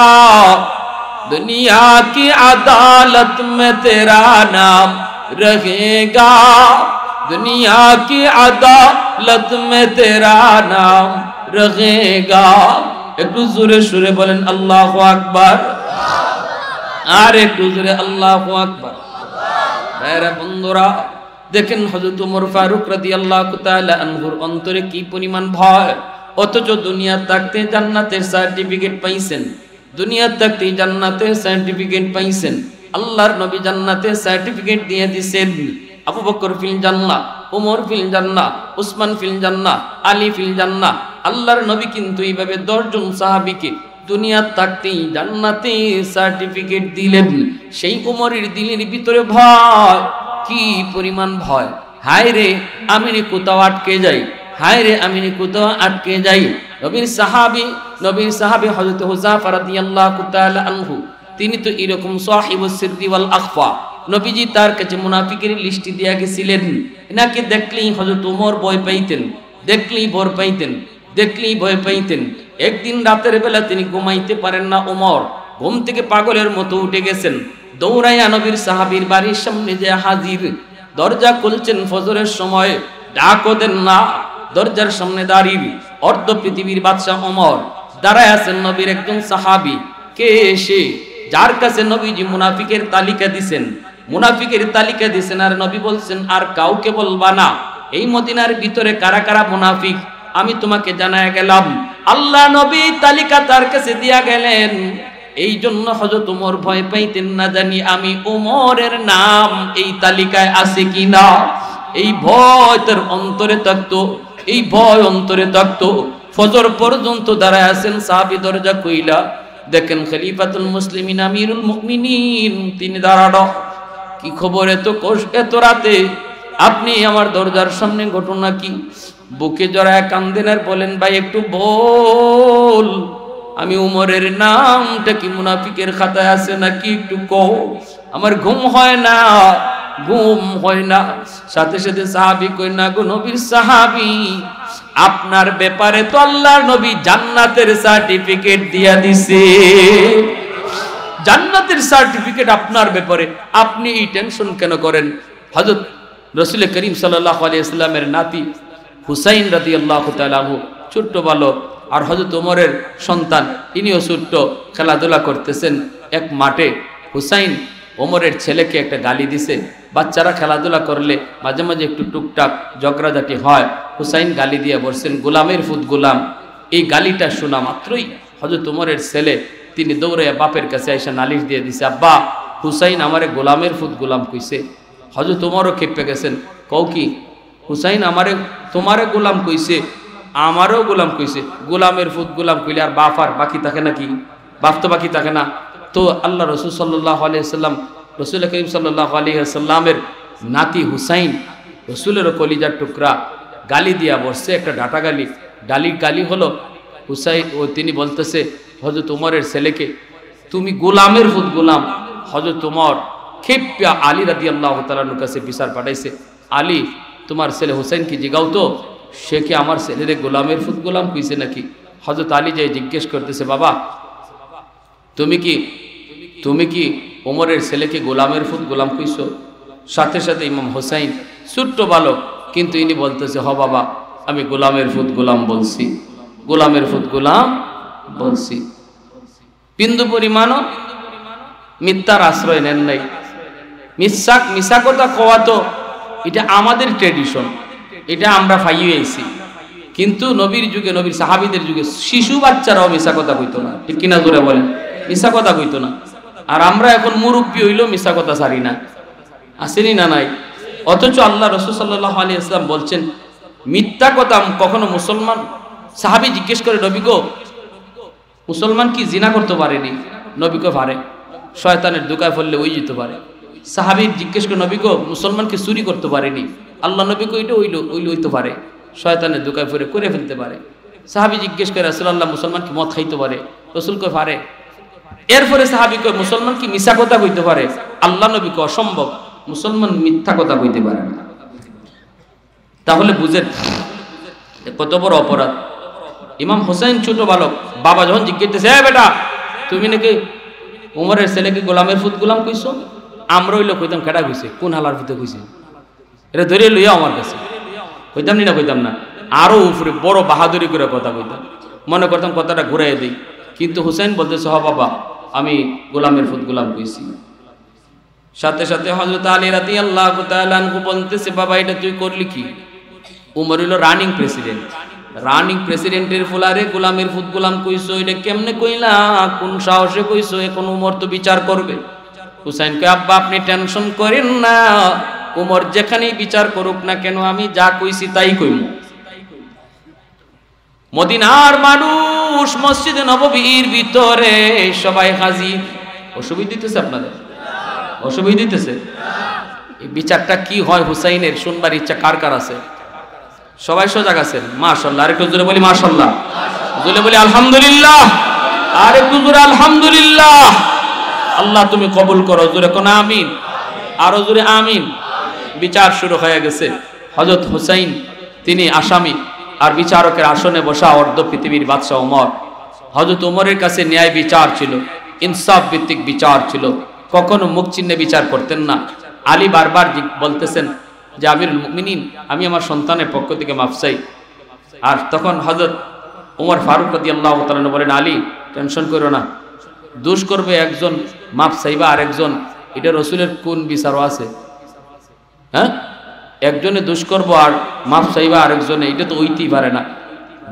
दुनिया की अदालत में तेरा नाम रहेगा, दुनिया की अदालत में तेरा नाम रहेगा। একটু জোরে সুরে বলেন আল্লাহু আকবার, আর একটু জোরে আল্লাহু আকবার। ভাইরা বন্ধুরা দেখেন, হযরত ওমর ফারুক রাদিয়াল্লাহু তাআলা আনহুর অন্তরে কি পরিমাণ ভয়, অথচ দুনিয়া থাকতে জান্নাতের সার্টিফিকেট পাইছেন, দুনিয়া থাকতে জান্নাতের সার্টিফিকেট পাইছেন। আল্লাহর নবী জান্নাতের সার্টিফিকেট দিয়ে দিয়েছেন, আবু বকর ফিল জান্নাহ, ওমর ফিল জান্নাহ, উসমান ফিল জান্নাহ, আলী ফিল জান্নাহ। আল্লাহর নবী কিন্তু এইভাবে 10 জন সাহাবীকে দুনিয়া থাকতেই জান্নাতে সার্টিফিকেট দিলেন। সেই ওমরের দিলের ভিতরে ভয়, কি পরিমাণ ভয়, হায় রে আমি কোথাও আটকে যাই, হায় রে আমি কোথাও আটকে যাই। নবীর সাহাবী হযরত হুযায়ফা রাদিয়াল্লাহু তাআলা আনহু, তিনি তো এরকম সাহিবুস সিররি ওয়াল আখফা, নবীজি তার কাছে মুনাফিকের লিস্ট দিয়া গেছিলেন। এনাকে দেখলেই হযরত ওমর ভয় পাইতেন, দেখলেই ভয় পাইতেন। দেখলেই ভয় পাইতেন। একদিন রাতের বেলা তিনি ঘুমাইতে পারেন না, ওমর ঘুম থেকে পাগলের মতো উঠে গেছেন, দৌড়াইয়া নবীর সাহাবীর বাড়ির সামনে যে হাজির। দরজা খুলছেন ফজরের সময়, ডাকও দেন না, দরজার সামনে দাঁড়িয়ে অর্ধ পৃথিবীর বাদশাহ ওমর দাঁড়ায় আছেন। নবীর একজন সাহাবী, কে সে? যার কাছে নবীজি মুনাফিকের তালিকা দিছেন, মুনাফিকের তালিকা দিছেন, আর নবী বলছেন আর কাউকে বলবা না। এই মদিনার ভিতরে কারা কারা মুনাফিক আমি তোমাকে জানায় গেলাম। আল্লাহ নবী তালিকা তার কাছে দিয়া গেলেন। এই জন্য হযরত ওমর ভয় পাইতেন, না জানি আমি ওমরের নাম এই তালিকায় আছে কিনা। এই ভয় তার অন্তরে থাকতো, এই ভয় অন্তরে থাকতো। ফজর পর্যন্ত দাঁড়ায় আছেন, সাহাবী দরজা কইলা দেখেন খলিফাতুল মুসলিমিন আমিরুল মুমিনিন তিনি দাঁড়ানো। কি খবর এত রাতে আপনি আমার দরজার সামনে, ঘটনা কি? বুকে জড়ায় কান্দেন আর বলেন, ভাই একটু বল, আমি উমরের নামটা কি মুনাফিকের খাতায় আছে নাকি একটু কও, আমার ঘুম হয় না, ঘুম হয় না। সাথে সাথে সাহাবী কই, না গো নবীর সাহাবী, আপনার ব্যাপারে তো আল্লাহর নবী জান্নাতের সার্টিফিকেট দিয়া দিছে, জান্নাতের সার্টিফিকেট আপনার ব্যাপারে, আপনি এই টেনশন কেন করেন? হযরত রাসূল করিম সাল্লাল্লাহু আলাইহি ওয়াসাল্লামের নাতি হুসাইন রাদিয়াল্লাহু তাআলা আনহু ছোট্ট বালক, আর হযরত ওমরের সন্তান ইনিও ছোট্ট, খেলাধুলা করতেছেন এক মাঠে। হুসাইন ওমরের ছেলেকে একটা গালি দিছে। বাচ্চারা খেলাধুলা করলে মাঝে মাঝে একটু টুকটাক ঝগড়াঝাটি হয়। হুসাইন গালি দিয়ে বলছেন, গোলামের ফুত গোলাম। এই গালিটা শোনা মাত্রই হযরত ওমরের ছেলে তিনি দৌড়াইয়া বাপের কাছে এসে নালিশ দিয়ে দিছে, আব্বা হুসাইন আমারে গোলামের ফুত গোলাম কইছে। হযরত ওমরও খেপে গেছেন, কও কি? হুসাইন আমারে তোমারে গোলাম কইছে, আমারও গোলাম কইছে। গোলামের ফুত গোলাম কইলে আর বাপ আর বাকি থাকে নাকি? বাপ তো বাকি থাকে না। তো আল্লাহ রাসূল সাল্লাল্লাহু আলাইহি ওয়াসাল্লাম, রাসূল করিম সাল্লাল্লাহু আলাইহি ওয়াসাল্লামের নাতি হুসাইন, রাসূলের কলিজার টুকরা, গালি দিয়া বসছে একটা ডাটা গালি। গালি হলো হুসাইন, ও তিনি বলতেছে হযরত ওমরের ছেলেকে, তুমি গোলামের ফুত গোলাম। হযরত ওমর খেপিয়া আলী রাদিয়াল্লাহু তাআলার কাছে বিচার পাঠাইছে, আলী তোমার ছেলে হুসাইন কি জিগাও তো, সে কি আমার ছেলেরে গোলামের ফুত গোলাম কইছে নাকি? হযরত আলী যাই জিজ্ঞেস করতেছে, বাবা তুমি কি ওমরের ছেলেকে গোলামের ফুত গোলাম কইছো? সাথে সাথে ইমাম হুসাইন ছোট্ট বালক, কিন্তু ইনি বলতেছে, হ বাবা আমি গোলামের ফুত গোলাম বলছি, গোলামের ফুত গোলাম বলছি। বিন্দু পরিমাণও মিথ্যার আশ্রয় নেন নাই। মিথ্যা কথা কওয়া তো এটা আমাদের ট্রেডিশন, এটা আমরা পাইয়ে আইছি। কিন্তু নবীর যুগে, নবীর সাহাবীদের যুগে শিশু বাচ্চারাও মিথ্যা কথা কইতো না, ঠিক কিনা জোরে বলেন? মিথ্যা কথা কইতো না। আর আমরা এখন মুরব্বী হইলেও মিথ্যা কথা ছাড়ি না, আসেনি না নাই? অথচ আল্লাহ রাসূল সাল্লাল্লাহু আলাইহি ওয়াসাল্লাম বলছেন মিথ্যা কথা কখনো মুসলমান। সাহাবী জিজ্ঞেস করে, নবী গো মুসলমান কি জিনা করতে পারেনি? নবী কো পারে, শয়তানের ধোঁকায় পড়লে ওই যেতে পারে। সাহাবী জিজ্ঞেস করে, নবী গো মুসলমান কি চুরি করতে পারেনি? আল্লাহ নবী কো এটা হইতে পারে, শয়তানের ধোঁকায় পড়ে করে ফেলতে পারে। সাহাবী জিজ্ঞেস করে, রাসূলুল্লাহ মুসলমান কি মদ খাইতে পারে? রাসূল কয় পারে। এরপরে সাহাবী কয়, মুসলমান কি মিথ্যা কথা কইতে পারে? আল্লাহ নবী কয় অসম্ভব, মুসলমান মিথ্যা কথা কইতে পারে না। তাহলে বুঝেন কত বড় অপরাধ। ইমাম হুসাইন ছোট বালক, বাবা যখন জিজ্ঞেস করতেছে, বেটা তুমি নাকি ওমরের ছেলেকে গোলামের ফুত গোলাম কইছো? আমরা হইলো কইতাম কেডা কইছে, কোন হালার ফুতে কইছে, এটা ধরে লইয়া আমার কাছে কইতাম না, কইতাম না, আরো উপরে বড় বাহাদুরি করে কথা কইতাম, মনে করতাম কথাটা ঘুরাই দিই। কিন্তু হুসাইন বলতেছে, হ বাবা আমি গোলামের ফুত গোলাম কইছি। সাথে সাথে হযরত আলী রাদিয়াল্লাহু তাআলা আনহু বলতেছে, বাবা এটা তুই করলি কি? উমর হইল রানিং প্রেসিডেন্ট, রানিং প্রেসিডেন্টের ফুলারে গোলামের ফুত গোলাম কইছো, এটা কেমনে কইলা, কোন সাহসে কইছো? এখন উমর তো বিচার করবে। হুসাইন কয়, আব্বা আপনি টেনশন করেন না, উমর যেখানেই বিচার করুক না কেন আমি যা কইছি তাই কইব। মদিনার মানুষ মসজিদে নববীর ভিতরে সবাই হাজির। অসুবিধা দিতেছে আপনাদের? অসুবিধা দিতেছে? এই বিচারটা কি হয় হুসাইনের শুনবার ইচ্ছা কার কার আছে? সবাই সজাগ আছেন? মাশাআল্লাহ। আরেকটু জোরে বলি মাশাআল্লাহ, জোরে বলি আলহামদুলিল্লাহ, আরেকটু জোরে আলহামদুলিল্লাহ। আল্লাহ তুমি কবুল করো, জোরে কোন আমিন, আরো জোরে আমিন। বিচার শুরু হয়ে গেছে। হযরত হুসাইন তিনি আসামি, আর বিচারকের আসনে বসা অর্ধ পৃথিবীর বাদশাহ ওমর। হযরত ওমরের কাছে ন্যায় বিচার ছিল, ইনসাফ ভিত্তিক বিচার ছিল, কখনো মুখ চিহ্নে বিচার করতেন না। আলী বারবার বলতেছেন যে আমিরুল মুমিনিন, আমি আমার সন্তানের পক্ষ থেকে মাফ চাই। আর তখন হযরত ওমর ফারুক রাদিয়াল্লাহু তাআলা বলেন, আলী টেনশন করো না, দোষ করবে একজন, মাফ চাইবা আরেকজন, এটা রাসূলের কোন বিচারও আছে? হ্যাঁ, একজনে দোষ করবো আর মাফ চাইবা আরেকজনে, এটা তো হইতেই পারে না।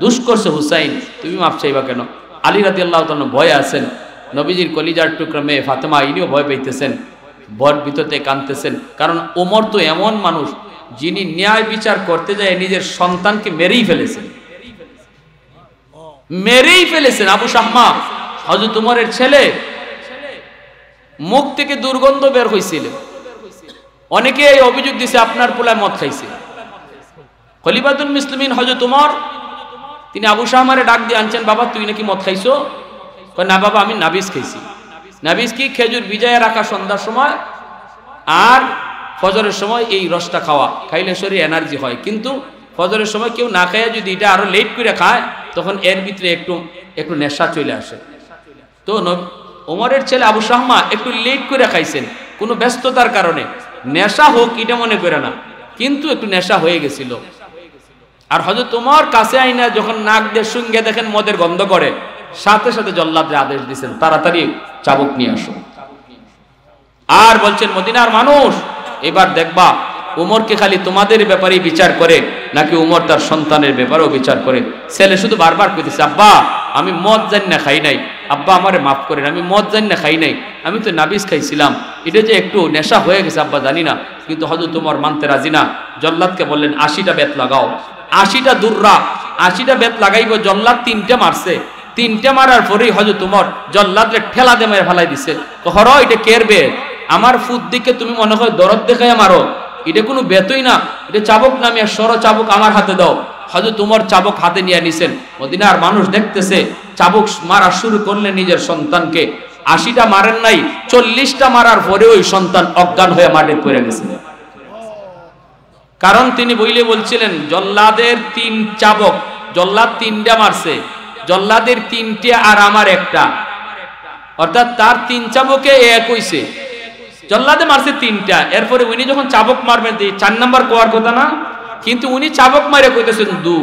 দোষ করছে হুসাইন, তুমি মাফ চাইবা কেন? আলী রাদিয়াল্লাহু তাআলা ভয়ে আছেন, নবীজির কলিজার টুকরা মেয়ে ফাতেমা ইনিও ভয় পাইতেছেন, ভর ভিতরতে কাঁদতেছেন। কারণ ওমর তো এমন মানুষ যিনি ন্যায় বিচার করতে যায় নিজের সন্তানকে মেরেই ফেলেছেন, মেরেই ফেলেছেন। আবু শাহমা হযরত ওমরের ছেলে, মুখ থেকে দুর্গন্ধ বের হয়েছিল। অনেকে এই অভিযোগ দিছে আপনার পোলায় মদ খাইছে। খলিফাতুল মুসলিমিন হযরত ওমর তিনি আবু শাহমারে ডাক দিয়ে আনছেন, বাবা তুই নাকি মদ খাইছো? কয় না বাবা, আমি নাবিজ খাইছি। নাবিজ কি? খেজুর ভিজায় রাখা সন্ধ্যার সময় আর ফজরের সময় এই রসটা খাওয়া, খাইলে শরীরে এনার্জি হয়। কিন্তু ফজরের সময় কেউ না খাইয়া যদি এটা আরো লেট করে খায় তখন এর ভিতরে একটু নেশা চলে আসে। তো ওমরের ছেলে আবু শাহমা একটু লেট করে খাইছেন, কোনো ব্যস্ততার কারণে। নেশা হোক এটা মনে করে না, কিন্তু একটু নেশা হয়ে গেছিল। আর হযরত ওমর কাছে আইনা যখন নাক দিয়ে শুঙ্গে দেখেন মদের গন্ধ করে, সাথে সাথে জল্লাদে আদেশ দিয়েছেন, তাড়াতাড়ি চাবুক নিয়ে আসো। আর বলছেন, মদিনার মানুষ এবার দেখবা উমরকে খালি তোমাদের ব্যাপারেই বিচার করে নাকি উমর তার সন্তানের ব্যাপারেও বিচার করে। ছেলে শুধু বারবার কইতেছে, আব্বা আমি মদ জানি না খাই নাই, আব্বা আমারে মাফ করেন, আমি মদ জানি না খাই নাই, আমি তো নাবিজ খাইছিলাম, এটা যে একটু নেশা হয়ে গেছে আব্বা জানি না। কিন্তু হযরত ওমর মানতে রাজি না। জল্লাদকে বললেন 80টা বেত লাগাও, 80টা দুররা, 80টা বেত লাগাইব। জল্লাদ 3টে মারছে, 3টে মারার পরেই হযরত ওমর জল্লাদরে ঠেলা দিয়ে মেরে ফেলাই দিছে। হর এটা কের বেত? আমার ফুট দিকে তুমি মনে হয় দরদ দেখায় মারো, এটা কোনো বেতই না, এটা চাবুক নামিয়ে সর, চাবুক আমার হাতে দাও। হযরত ওমর চাবুক হাতে নিয়ে নিছেন। মদিনার মানুষ দেখতেছে, চাবুক মারা শুরু করলেন নিজের সন্তানকে। 80টা মারেন নাই, 40টা মারার পরে ওই সন্তান অজ্ঞান হয়ে মাঠে পড়ে গেছে। কারণ তিনি বলছিলেন জল্লাদের 3 চাবুক, জল্লাদ 3টা মারছে, জল্লাদের 3টে আর আমার একটা, অর্থাৎ তার 3 চাবুকে 1 হইছে। জল্লাদে মারছে 3টা, এরপরে উনি যখন চাবুক মারবেন 4 নাম্বার কোয়ার কথা না, কিন্তু উনি চাবুক মারে কইতেছেন 2।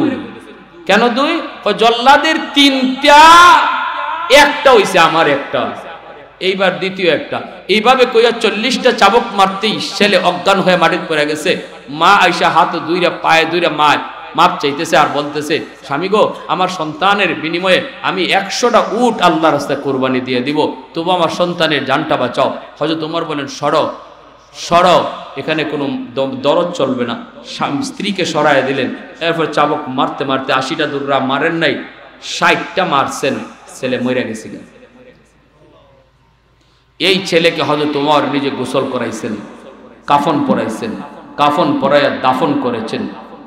কেন 2? জল্লাদের 3টা, একটা হইছে আমার একটা, এইবার দ্বিতীয় একটা। এইভাবে কইয়া 40টা চাবুক মারতেই ছেলে অজ্ঞান হয়ে মাটিতে পড়ে গেছে। মা আইসা হাত দুইরা পায়ে দুইরা মাপ চাইতেছে আর বলতেছে, স্বামী গো, আমার সন্তানের বিনিময়ে আমি 100টা উট আল্লাহর রাস্তায় কোরবানি দিয়ে দিব, তবু আমার সন্তানের জানটা বাঁচাও। হযরত ওমর বলেন, সরো, এখানে কোনো দরদ চলবে না। স্ত্রীকে সরায় দিলেন। এরপর চাবুক মারতে মারতে 80টা দুররা মারেন নাই, 60টা মারছেন, ছেলে মরে গেছিলেন। এই ছেলেকে হযরত ওমর নিজে গোসল করাইছেন, কাফন পরাইছেন, কাফন পরাইয়া দাফন করেছেন,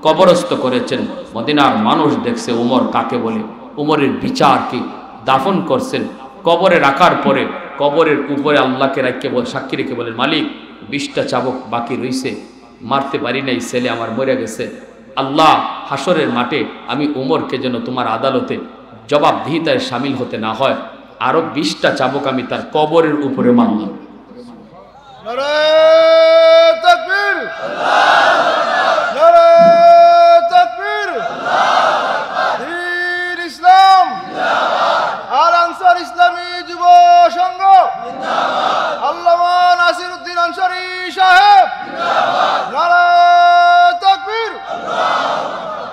কবরস্থ করেছেন। মদিনার মানুষ দেখছে ওমর কাকে বলে, ওমরের বিচার কি। দাফন করছেন, কবরে রাখার পরে কবরের উপরে আল্লাহকে সাক্ষী রেখে বলেন, মালিক 20টা চাবুক বাকি রইছে, মারতে পারি নাই, ছেলে আমার মরে গেছে। আল্লাহ, হাসরের মাঠে আমি ওমরকে যেন তোমার আদালতে জবাবদিহিতায় শামিল হতে না হয়, আরো 20টা চাবুক আমি তার কবরের উপরে মারলাম। নারে তাকবীর, নারে তাকবীর, দ্বীন ইসলাম আর আনসার ইসলামী যুব সংঘ, আল্লামা নাসিরউদ্দিন আনসারী সাহেব, নারে তাকবীর।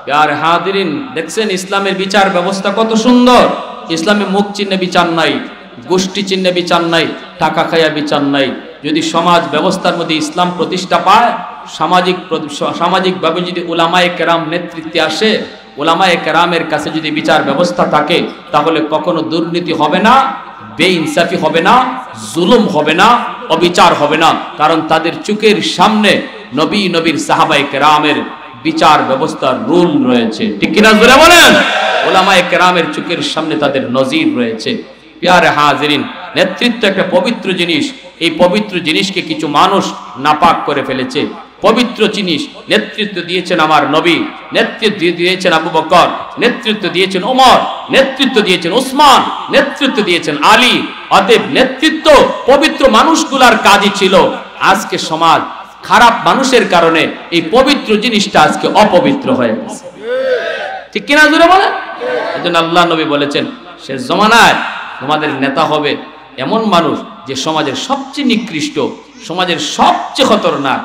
প্যার হাজিরিন, দেখছেন ইসলামের বিচার ব্যবস্থা কত সুন্দর। ইসলামে মুখ চিহ্নে বিচার নাই, গোষ্ঠী চিহ্নে বিচার নাই, টাকা খায়া বিচার নাই। যদি সমাজ ব্যবস্থার মধ্যে ইসলাম প্রতিষ্ঠা পায়, সামাজিকভাবে যদি উলামায়ে কেরাম নেতৃত্বে আসে, উলামায়ে কেরামের কাছে যদি বিচার ব্যবস্থা থাকে, তাহলে কখনো দুর্নীতি হবে না, বেইনসাফি হবে না, জুলুম হবে না, অবিচার হবে না। কারণ তাদের চোখের সামনে নবীর সাহাবায়ে কেরামের বিচার ব্যবস্থার রুল রয়েছে। ঠিক কিনা জোরে বলেন? উলামায়ে কেরামের চোখের সামনে তাদের নজির রয়েছে। প্যারে হাজিরিন, নেতৃত্ব একটা পবিত্র জিনিস। এই পবিত্র জিনিসকে কিছু মানুষ নাপাক করে ফেলেছে। পবিত্র জিনিস নেতৃত্ব দিয়েছেন আমার নবী, নেতৃত্ব দিয়েছেন আবু বকর, নেতৃত্ব দিয়েছেন ওমর, নেতৃত্ব দিয়েছেন ওসমান, নেতৃত্ব দিয়েছেন আলী। অতএব নেতৃত্ব পবিত্র মানুষগুলার কাজই ছিল। আজকে সমাজ খারাপ মানুষের কারণে এই পবিত্র জিনিসটা আজকে অপবিত্র হয়ে গেছে, ঠিক কিনা জোরে বলেন? এজন্য আল্লাহ নবী বলেছেন শেষ জমানায় তোমাদের নেতা হবে এমন মানুষ যে সমাজের সবচেয়ে নিকৃষ্ট, সমাজের সবচেয়ে খতরনাক,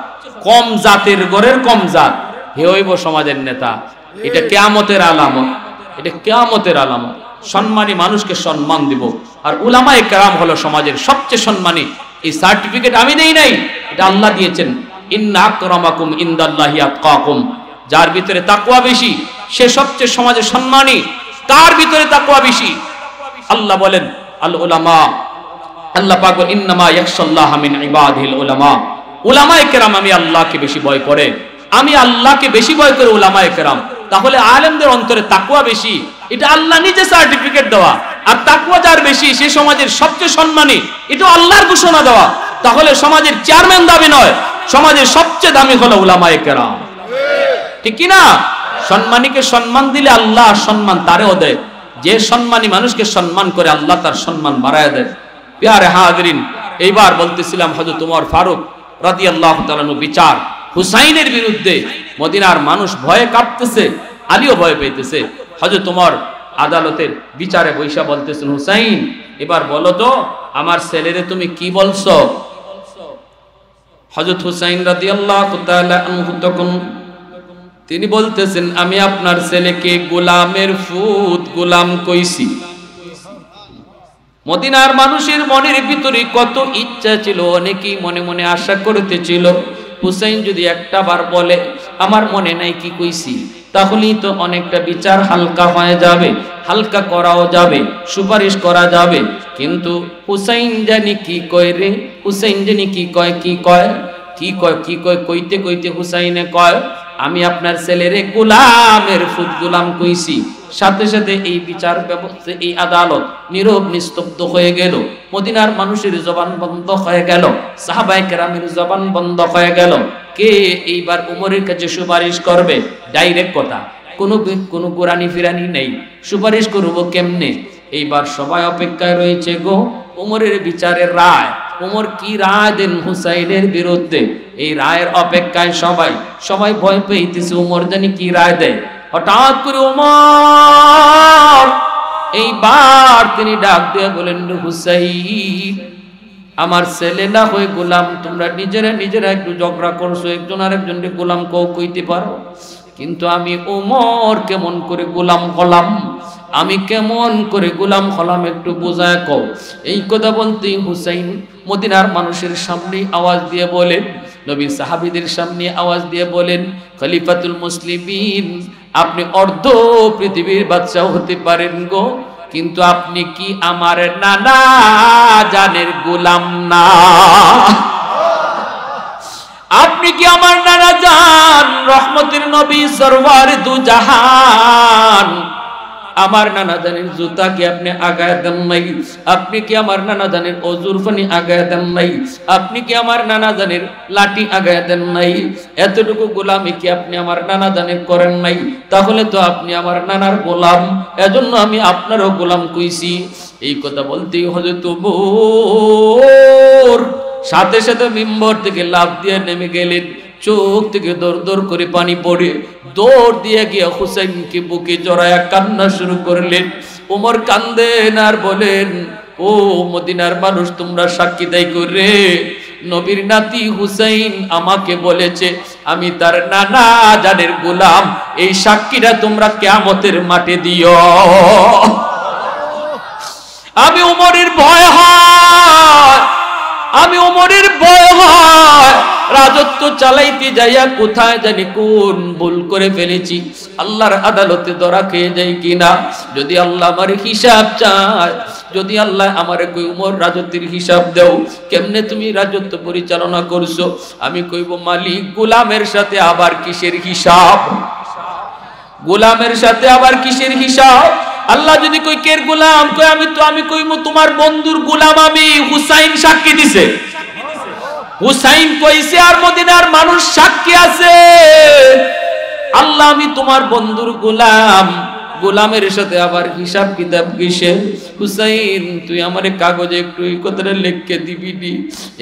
কম জাতের গড়ের কম জাত, হে হইব সমাজের নেতা। এটা কিয়ামতের আলামত, এটা কিয়ামতের আলামত। সম্মানী মানুষকে সম্মান দিব। আর উলামায়ে কেরাম হলো সমাজের সবচেয়ে সম্মানী। এই সার্টিফিকেট আমি দেই নাই, এটা আল্লাহ দিয়েছেন। ইন্না আকরামাকুম ইনদাল্লাহি আতকাকুম, যার ভিতরে তাকওয়া বেশি সে সবচেয়ে সমাজের সম্মানী। কার ভিতরে তাকওয়া বেশি? আল্লাহ বলেন আল উলামা, আল্লাহ পাক বলেন ইন্নামা ইয়াখশাল্লাহা মিন ইবাদিল উলামা। উলামায়ে কেরাম আমি আল্লাহকে বেশি ভয় করে, আমি আল্লাহকে বেশি ভয় করে উলামায়ে কেরাম। তাহলে আলেমদের অন্তরে তাকওয়া বেশি, এটা আল্লাহ নিজে সার্টিফিকেট দেওয়া। আর তাকওয়া যার বেশি সে সমাজের সবচেয়ে সম্মানী, এটা আল্লাহর ঘোষণা দেওয়া। তাহলে সমাজের চেয়ারম্যান দামি নয়, সমাজের সবচেয়ে দামি হলো উলামায়ে কেরাম, ঠিক কি না? সম্মানীকে সম্মান দিলে আল্লাহ সম্মান তারেও দেয়। যে সম্মানী মানুষকে সম্মান করে আল্লাহ তার সম্মান বাড়ায় দেয়। প্যারে হাজরিন, এইবার বলতেছিলাম হযরত ওমর ফারুক রাদিয়াল্লাহু তাআলা আনহু বিচার হুসাইনের বিরুদ্ধে মদিনার মানুষ ভয়ে কাঁপতেছে, আলীও ভয় পেতেছে। হযরত ওমর আদালতের বিচারে বৈশা বলতেছেন হুসাইন এবার বলো তো আমার ছেলেরে তুমি কি বলছো? হযরত হুসাইন রাদিয়াল্লাহু তাআলা আনহু তখন তিনি বলতেছেন আমি আপনার ছেলেকে গোলামের ফুত গোলাম কইছি। মদিনার মানুষের মনের ভিতরে কত ইচ্ছা ছিল, অনেকেই মনে মনে আশা করতেছিল হুসাইন যদি একটা বার বলে আমার মনে নাই কি কইছি, তাহলেই তো অনেকটা বিচার হালকা হয়ে যাবে, হালকা করাও যাবে, সুপারিশ করা যাবে। কিন্তু হুসাইন জানি কি কয় রে, হুসাইন জানি কি কয়, কি কয়, কি কয়, কি কয়, কইতে কইতে হুসাইনে কয় আমি আপনার ছেলেরে গোলামের ফুত গোলাম কইছি। সাথে সাথে এই বিচার ব্যবস্থা, এই আদালত নীরব নিস্তব্ধ হয়ে গেল। মদিনার মানুষের জবান বন্ধ হয়ে গেল, সাহাবায়ে কেরামের জবান বন্ধ হয়ে গেল। কে এইবার উমরের কাছে সুপারিশ করবে? ডাইরেক্ট কথা, কোনো গোরানি ফিরানি নেই। সুপারিশ করব কেমনে? এইবার সবাই অপেক্ষায় রয়েছে গো উমরের বিচারের রায়। উমর কি রায় দেন হুসাইনের বিরুদ্ধে, এই রায়ের অপেক্ষায় সবাই ভয় পেয়েছে উমর জানি কি রায় দেয়। হঠাৎ করে উমর এইবার তিনি ডাক দিয়ে বলেন হুসাইন আমার ছেলে না হয়ে গোলাম, তোমরা নিজেরা একটু ঝগড়া করছো, একজন আরেকজনকে গোলাম কইতে পারো, কিন্তু আমি ওমর কেমন করে গোলাম হলাম, আমি কেমন করে গোলাম হলাম একটু বোঝায় কও। এই কথা বলতেই হুসাইন মদিনার মানুষের সামনে আওয়াজ দিয়ে বলেন, নবী সাহাবীদের সামনে আওয়াজ দিয়ে বলেন খলিফাতুল মুসলিমিন আপনি অর্ধ পৃথিবীর বাদশা হতে পারেন গো, কিন্তু আপনি কি আমার নানা জানের গোলাম না? আপনি কি আমার নানা জান রহমতের নবী সরওয়ার দু জাহান, আমার নানা জানের জুতা কি আপনি আগায় দেন নাই? আপনি কি আমার নানা জানের অজুর পানি আগায় দেন নাই? আপনি কি আমার নানা জানের লাঠি আগায় দেন নাই? এতটুকু গোলামি কি আপনি আমার নানা জানের করেন নাই? তাহলে তো আপনি আমার নানার গোলাম, এজন্য আমি আপনারও গোলাম কইছি। এই কথা বলতেই হযরত ওমর সাথে সাথে মিম্বর থেকে লাফ দিয়ে নেমে গেলেন, চোখ থেকে দর দর করে পানি পড়ে দৌড় দিয়ে গিয়ে হুসাইনকে বুকে জড়ায়া কান্না শুরু করলেন। ওমর কান্দেন আর বলেন ও মদিনার মানুষ তোমরা সাক্ষী দায় করে নবীর নাতি হুসাইন আমাকে বলেছে আমি তার নানা জানের গোলাম, এই সাক্ষীটা তোমরা কিয়ামতের মাঠে দিও। আমি ওমরের ভয় হয়, আমি ওমরের ভয় হয় রাজত্ব চালাইতে যাইয়া কোথায় জানি কোন ভুল করে ফেলেছি, আল্লাহর আদালতে ধরা খেয়ে যাই কিনা। যদি আল্লাহ আমার হিসাব চায়, যদি আল্লাহ আমার কই উমর রাজত্বের হিসাব দেও, কেমনে তুমি রাজত্ব পরিচালনা করছো? আমি কইব মালিক গোলামের সাথে আবার কিসের হিসাব, গোলামের সাথে আবার কিসের হিসাব? আল্লাহ যদি কই কের গোলাম, কই আমি কইব তোমার বন্ধুর গোলাম আমি, হুসাইন সাক্ষী দিছে। হুসাইন কইছে আর মদিনার মানুষ সাক্ষী আছে, আল্লাহ আমি তোমার বন্ধুর গোলাম, গোলামের সাথে আবার হিসাব কিতাব কিসের? হুসাইন তুই আমারে কাগজে একটু এই কথাটা লিখে দিবিনি,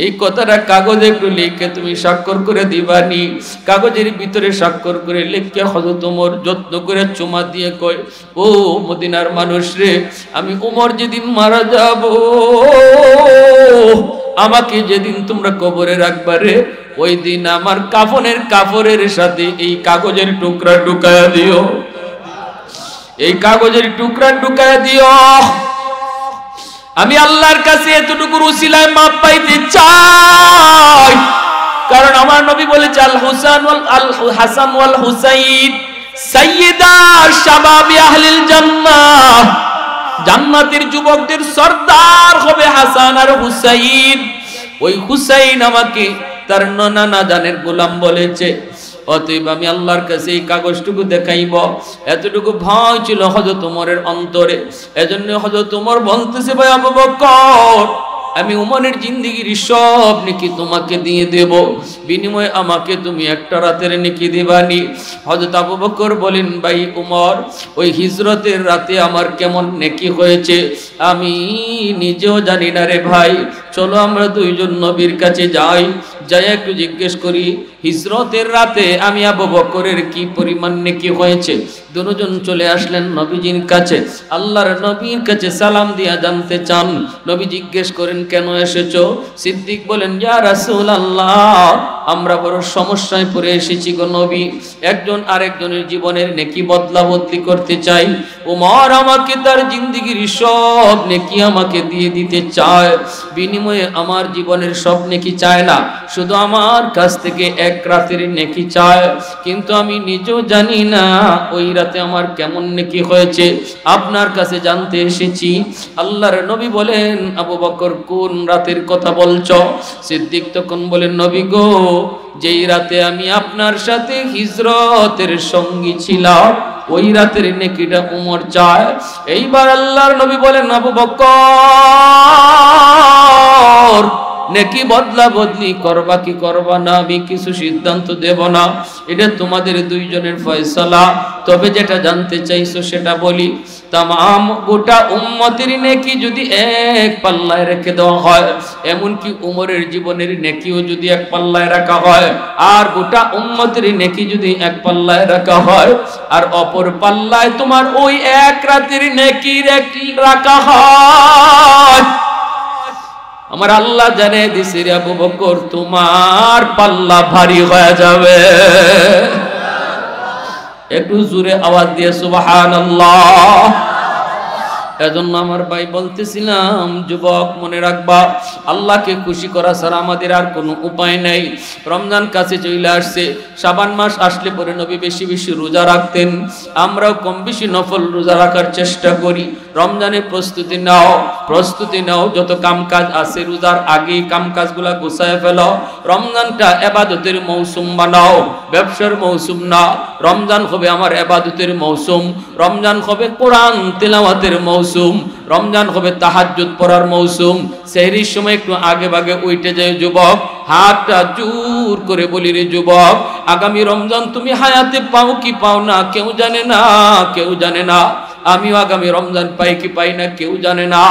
এই কথাটা কাগজে একটু লিখে তুমি স্বাক্ষর করে দিবানি। কাগজের ভিতরে স্বাক্ষর করে লিখে হযরত ওমর যত্ন করে চুমা দিয়ে কয়, ও মদিনার মানুষ রে, আমি ওমর যেদিন মারা যাব, আমাকে যেদিন তোমরা কবরে রাখবা রে, ওই দিন আমার কাফনের কাপড়ের সাথে এই কাগজের টুকরা ঢুকায়া দিও, এই কাগজের টুকরা ঢুকায়া দিও। আমি আল্লাহর কাছে এতটুকু উসিলায় মাপ পাইতে চাই, কারণ আমার নবী বলেছে আল হাসান ওয়াল হুসাইন সাইয়্যিদা শাবাবি আহলিল জান্নাহ, জান্নাতের যুবকদের সরদার হবে হাসান আর হুসাইন। ওই হুসাইন আমাকে তার নানা জানের গোলাম বলেছে, অতএব আমি আল্লাহর কাছে এই কাগজটুকু দেখাইব। এতটুকু ভয় ছিল হযরত ওমরের অন্তরে, এজন্য হযরত ওমর বলতেছে, ভাই আবু বকর, আমি উমরের জিন্দেগির সব নেকি তোমাকে দিয়ে দেব, বিনিময়ে আমাকে তুমি একটা রাতের নেকি দিবানি। হযরত আবু বকর বলেন, ভাই উমর, ওই হিজরতের রাতে আমার কেমন নেকি হয়েছে আমি নিজেও জানি না রে ভাই, চলো আমরা দুইজন নবীর কাছে যাই, যাই একটু জিজ্ঞেস করি হিজরতের রাতে আমি আবু বকরের কি পরিমাণ নেকি হয়েছে। দুজন চলে আসলেন নবীজির কাছে, আল্লাহর নবীর কাছে সালাম দিয়া জানতে চান। নবী জিজ্ঞেস করেন, কেন এসেছো? সিদ্দিক বলেন, ইয়া রাসূলুল্লাহ, আমরা বড় সমস্যায় পড়ে এসেছি গো নবী, একজন আরেকজনের জীবনের নেকি বদলা বদলি করতে চাই। ওমর আমাকে তার জিন্দেগির সব নেকি আমাকে দিয়ে দিতে চায়, বিনিময়ে আমার জীবনের সব নেকি চায় না, শুধু আমার কাছ থেকে এক রাতের নেকি চায়। কিন্তু আমি নিজেও জানি না ওই রাতে আমার কেমন নেকি হয়েছে, আপনার কাছে জানতে এসেছি। আল্লাহর নবী বলেন, আবু বকর কোন রাতের কথা বলছো? সিদ্দিক তখন বলেন, নবী গো, যেই রাতে আমি আপনার সাথে হিজরতের সঙ্গী ছিলাম, ওই রাতের নেকিটা উমর চায়। এইবার আল্লাহর নবী বলেন, আবু বকর, নেকি বদলা বদলি করবা কি করবা না আমি কিছু সিদ্ধান্ত দেব না, এটা তোমাদের দুইজনের ফয়সালা। তবে যেটা জানতে চাইছো সেটা বলি, তামাম গোটা উম্মতের নেকি যদি এক পাল্লায় রেখে দেওয়া হয়, এমনকি উমরের জীবনের নেকিও যদি এক পাল্লায় রাখা হয়, আর গোটা উম্মতের নেকি যদি এক পাল্লায় রাখা হয়, আর অপর পাল্লায় তোমার ওই এক রাতের নেকি রাখা হয়, আমার আল্লাহ জানে দিছে রে আবু বকর, তোমার পাল্লা ভারী হয়ে যাবে। একটু জোরে আওয়াজ দিয়ে সুবহানাল্লাহ। এজন্য আমার ভাই বলতেছিলাম, যুবক মনে রাখবা, আল্লাহকে খুশি করা ছাড়া আমাদের আর কোনো উপায় নেই। রমজান কাছে চলে আসছে, শাবান মাস আসলে পরে নবী বেশি বেশি রোজা রাখতেন, আমরাও কম বেশি নফল রোজা রাখার চেষ্টা করি। রমজানের প্রস্তুতি নাও, যত কামকাজ আছে রোজার আগে কামকাজগুলা গোছায় ফেলো। রমজানটা ইবাদতের মৌসুম বানাও, ব্যবসার মৌসুম না। রমজান হবে আমার ইবাদতের মৌসুম, রমজান হবে কোরআন তেলাওয়াতের মৌসুম, রমজান হবে তাহাজ্জুদ পড়ার মৌসুম। সেহরির সময় একটু আগে ভাগে উঠে যায় যুবক, হাতটা জোর করে বলি রে যুবক, আগামী রমজান তুমি হায়াতে পাও কি পাও না কেউ জানে না, আমিও আগামী রমজান পাই কি পাই না কেউ জানে না।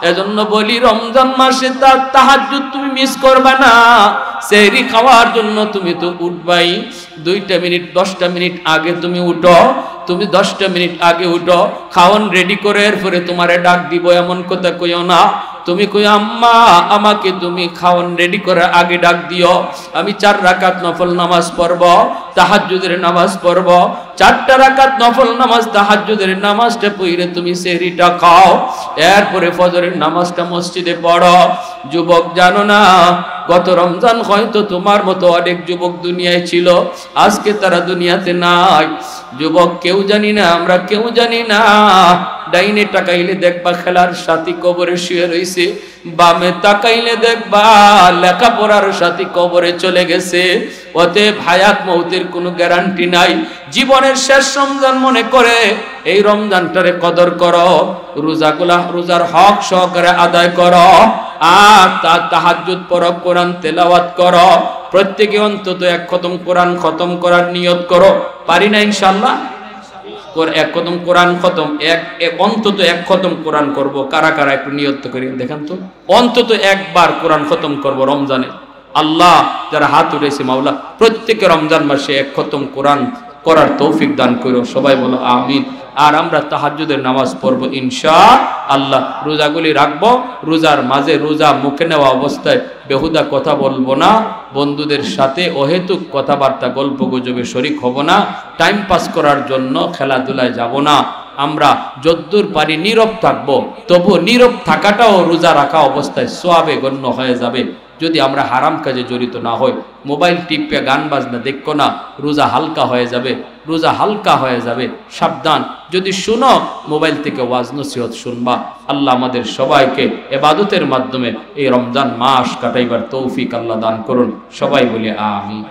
এজন্য বলি, রমজান মাসে তার তাহাজ্জুদ তুমি মিস করবা না। সেহরি খাওয়ার জন্য তুমি তো উঠবাই, 2 মিনিট 10 মিনিট আগে তুমি উঠো, তুমি 10 মিনিট আগে উঠো, খাওয়ান রেডি করে এরপরে তোমারে ডাক দিব এমন কথা কইও না। তুমি কই, আম্মা আমাকে তুমি খাওয়ান রেডি করে আগে ডাক দিও, আমি 4 রাকাত নফল নামাজ পড়ব, তাহাজ্জুদের নামাজ পড়ব, 4টা রাকাত নফল নামাজ তাহাজ্জুদের নামাজটা পড়ে তুমি সেহরিটা খাও, এরপরে ফজরের নামাজটা মসজিদে পড়ো। যুবক জানো না, গত রমজান হয়তো তোমার মতো অনেক যুবক দুনিয়ায় ছিল, আজকে তারা দুনিয়াতে নাই। যুবক কেউ জানি না, আমরা কেউ জানি না। ডাইনে তাকাইলে দেখবা খেলার সাথী কবরে শুয়ে রইছে, বামে তাকাইলে দেখবা লেখাপড়ার সাথী কবরে চলে গেছে। অতএব হায়াত মৌতের কোনো গ্যারান্টি নাই। জীবনের শেষ রমজান মনে করে এই রমজানটারে কদর করো, রোজার হক সহকারে আদায় করো। আর তাহাজ্জুদ পড়ো, কোরআন তেলাওয়াত করো, প্রত্যেকে অন্তত এক খতম কোরআন খতম করার নিয়ত করো। পারি না ইনশাআল্লাহ? এক খতম কোরআন খতম, অন্তত এক খতম কোরআন করব। কারা কারা একটু নিয়ত করি দেখেন তো, অন্তত একবার কোরআন খতম করব রমজানে। আল্লাহ যারা হাত উঠেছে মাওলা প্রত্যেকে রমজান মাসে এক খতম কোরআন করার তৌফিক দান করো, সবাই বলো আমিন। আর আমরা তাহাজ্জুদের নামাজ পড়বো ইনশাআল্লাহ, রোজাগুলি রাখবো, রোজার মাঝে রোজা মুখে নেওয়া অবস্থায় বেহুদা কথা বলবো না, বন্ধুদের সাথে অহেতুক কথাবার্তা গল্প গুজবে শরিক হব না, টাইম পাস করার জন্য খেলাধুলায় যাব না। আমরা যদ্দূর পারি নীরব থাকবো, তবু নীরব থাকাটাও রোজা রাখা অবস্থায় সওয়াবে গণ্য হয়ে যাবে যদি আমরা হারাম কাজে জড়িত না হই। মোবাইল টিপে গান বাজনা দেখো না, রোজা হালকা হয়ে যাবে, রোজা হালকা হয়ে যাবে। সাবধান, যদি শুনো মোবাইল থেকে ওয়াজ নসিহত শুনবা। আল্লাহ আমাদের সবাইকে ইবাদতের মাধ্যমে এই রমজান মাস কাটাইবার তৌফিক আল্লাহ দান করুন, সবাই বলি আমিন।